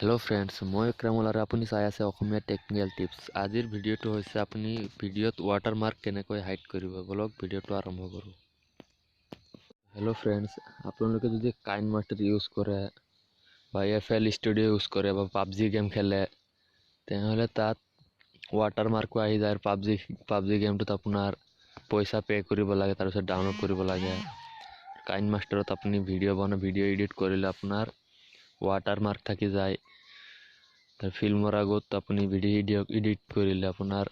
Hello friends मैं इक्रामुल और আপুনি চাই আছে অসমীয়া টেকনিক্যাল টিপস। আজিৰ ভিডিঅ'টো হৈছে আপুনি ভিডিঅ'ত ৱাটাৰমাৰ্ক কেনেকৈ হাইড কৰিব। বলক ভিডিঅ'টো আৰম্ভ কৰোঁ। হেল্ল' ফ্ৰেন্ডছ, আপোনালোকে যদি কাইনমাষ্টাৰ ইউজ কৰে বা FL ষ্টুডিঅ' ইউজ কৰে বা পাবজি গেম খেলে তেনেহ'লে তাত ৱাটাৰমাৰ্কো আহি যায়। পাবজি গেমটোত আপোনাৰ পইচা পে' কৰিব লাগে, তাৰপিছত ডাউনলোড কৰিব লাগে। কাইনমাষ্টাৰত আপুনি ভিডিঅ' এডিট কৰিলে আপোনাৰ ৱাটাৰমাৰ্ক থাকি যায়। ফিল্মৰ আগত আপুনি ভিডিঅ' এডিট কৰিলে আপোনাৰ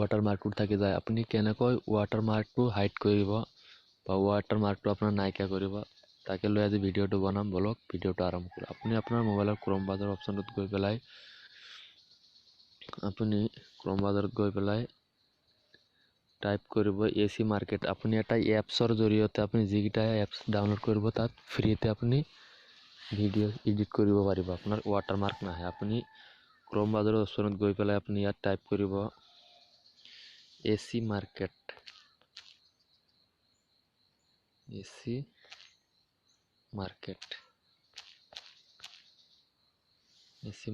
ৱাটাৰমাৰ্কটো থাকি যায়। আপুনি কেনেকৈ ৱাটাৰমাৰ্কটো হাইড কৰিব বা ৱাটাৰমাৰ্কটো আপোনাৰ নাইকিয়া কৰিব তাকে লৈ আজি ভিডিঅ'টো বনাম। বলক ভিডিঅ'টো আৰম্ভ কৰোঁ। আপুনি আপোনাৰ মোবাইলৰ ক্ৰম ব্ৰাউজাৰ অপশ্যনটোত গৈ পেলাই টাইপ কৰিব AC মাৰ্কেট। আপুনি এটা এপছৰ জৰিয়তে আপুনি যিকেইটা এপছ ডাউনলোড কৰিব তাত ফ্ৰীতে আপুনি ভিডিঅ' এডিট কৰিব পাৰিব, আপোনাৰ ৱাটাৰমাৰ্ক নাহে। আপুনি ক্ৰম ব্ৰাউজাৰৰ অপশ্যনত গৈ পেলাই আপুনি ইয়াত টাইপ কৰিব AC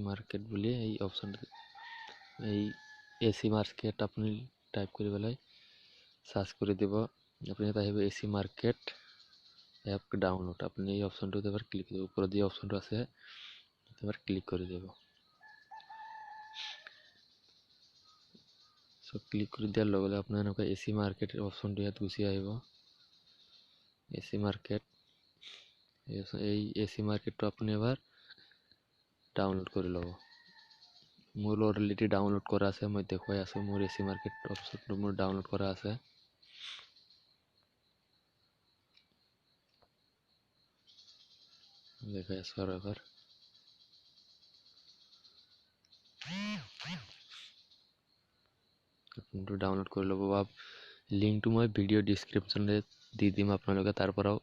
মাৰ্কেট বুলি এই অপশ্যনটো AC মাৰ্কেট আপুনি টাইপ কৰি পেলাই সার্চ করে দিব। আপনি এটা আহিব AC মার্কেট এপ ডাউনলোড। আপনি এই অপশনটোতে এবার ক্লিক করব। উপরে যে অপশনটো আছে এবার ক্লিক করে দেব। সো ক্লিক করে দেওয়ার লগে লগে আপনার এনেকুৱা AC মাৰ্কেটেৰ অপশনটো ইয়াত গুচি আহিব। AC মাৰ্কেট এই AC মাৰ্কেটটো আপুনি এবাৰ ডাউনলোড কৰি ল'ব। মোৰ অলৰেডি ডাউনলোড কৰা আছে, মই দেখুৱাই আছো। মোৰ AC মাৰ্কেট অপশনটো মোৰ ডাউনলোড কৰা আছে। দেখাই আছো আৰু এবাৰ। আপোনাটো ডাউনলোড কৰি ল'ব বা লিংকটো মই ভিডিঅ' ডিছক্ৰিপশ্যনত দি দিম, আপোনালোকে তাৰ পৰাও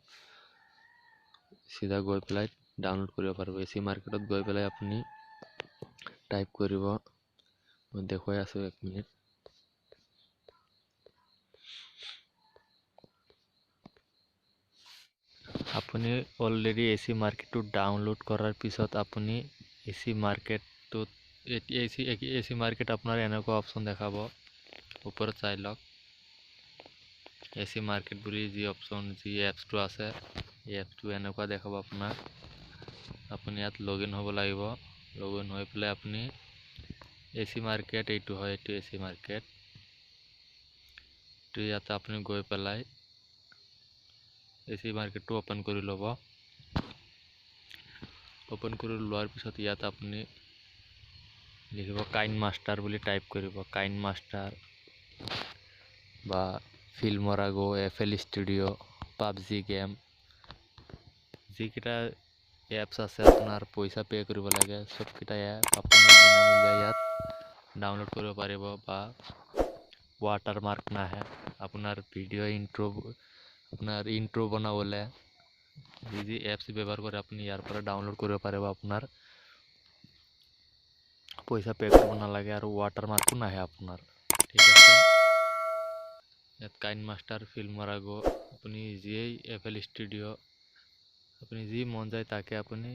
চিধা গৈ পেলাই ডাউনলোড কৰিব পাৰিব। AC মাৰ্কেটত গৈ পেলাই আপুনি টাইপ কৰিব, মই দেখুৱাই আছো, 1 মিনিট। আপুনি অলৰেডি AC মাৰ্কেটটো ডাউনলোড কৰাৰ পিছত আপুনি AC মাৰ্কেট আপোনাৰ এনেকুৱা অপশ্যন দেখাব। ওপৰত চাই লওক, AC মাৰ্কেট বুলি যি এপছটো আছে এই এপছটো এনেকুৱা দেখাব আপোনাক। আপুনি ইয়াত লগইন হ'ব লাগিব। লগইন হৈ পেলাই আপুনি AC মাৰ্কেট এইটো হয়, এইটো AC মাৰ্কেট তো ইয়াত আপুনি গৈ পেলাই AC মাৰ্কেটটো ওপেন কৰি ল'ব। ওপেন কৰি লোৱাৰ পিছত ইয়াত আপুনি লিখিব কাইনমাষ্টাৰ বুলি টাইপ কৰিব। কাইনমাষ্টাৰ বা ফিল্মৰাগো, FL ষ্টুডিঅ', পাবজি গেম, যিকেইটা এপছ আছে আপোনাৰ পইচা পে' কৰিব লাগে সবকেইটা এপ আপুনি বিনামূলীয়া ইয়াত ডাউনলোড কৰিব পাৰিব বা ৱাটাৰমাৰ্ক নাহে। আপোনাৰ ভিডিঅ' ইন্ট্ৰো বনাবলৈ যি এপছ ব্যৱহাৰ কৰে আপুনি ইয়াৰ পৰা ডাউনলোড কৰিব পাৰিব। আপোনাৰ পইচা পে' কৰিব নালাগে আৰু ৱাটাৰমাৰ্কো নাহে আপোনাৰ। ঠিক আছে, ইয়াত কাইনমাষ্টাৰ, ফিল্মৰাগো, আপুনি যিয়েই FL ষ্টুডিঅ' আপুনি যি মন যায় তাকে আপুনি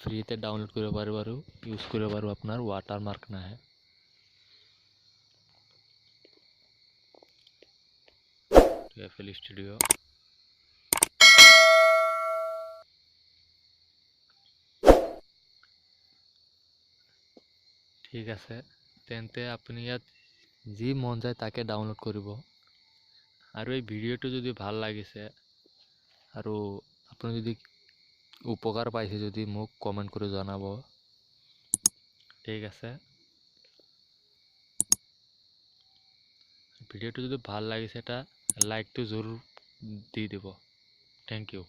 ফ্ৰীতে ডাউনলোড কৰিব পাৰিব আৰু ইউজ কৰিব পাৰিব, আপোনাৰ ৱাটাৰমাৰ্ক নাহে। FL ষ্টুডিঅ' ঠিক আছে, তেন্তে আপুনি ইয়াত যি মন যায় তাকে ডাউনলোড কৰিব। আৰু এই ভিডিঅ'টো যদি ভাল লাগিছে আৰু আপুনি যদি উপকাৰ পাইছে যদি মোক কমেণ্ট কৰি জনাব। ঠিক আছে, ভিডিঅ'টো যদি ভাল লাগিছে এটা লাইকটো জৰুৰ দি দিব। Thank you.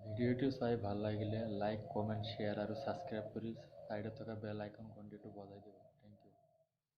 ভিডিঅ'টো চাই ভাল লাগিলে লাইক, কমেণ্ট, শ্বেয়াৰ আৰু ছাবস্ক্ৰাইব কৰি ছাইডত থকা বেল আইকন ঘণ্টিটো বজাই দিব।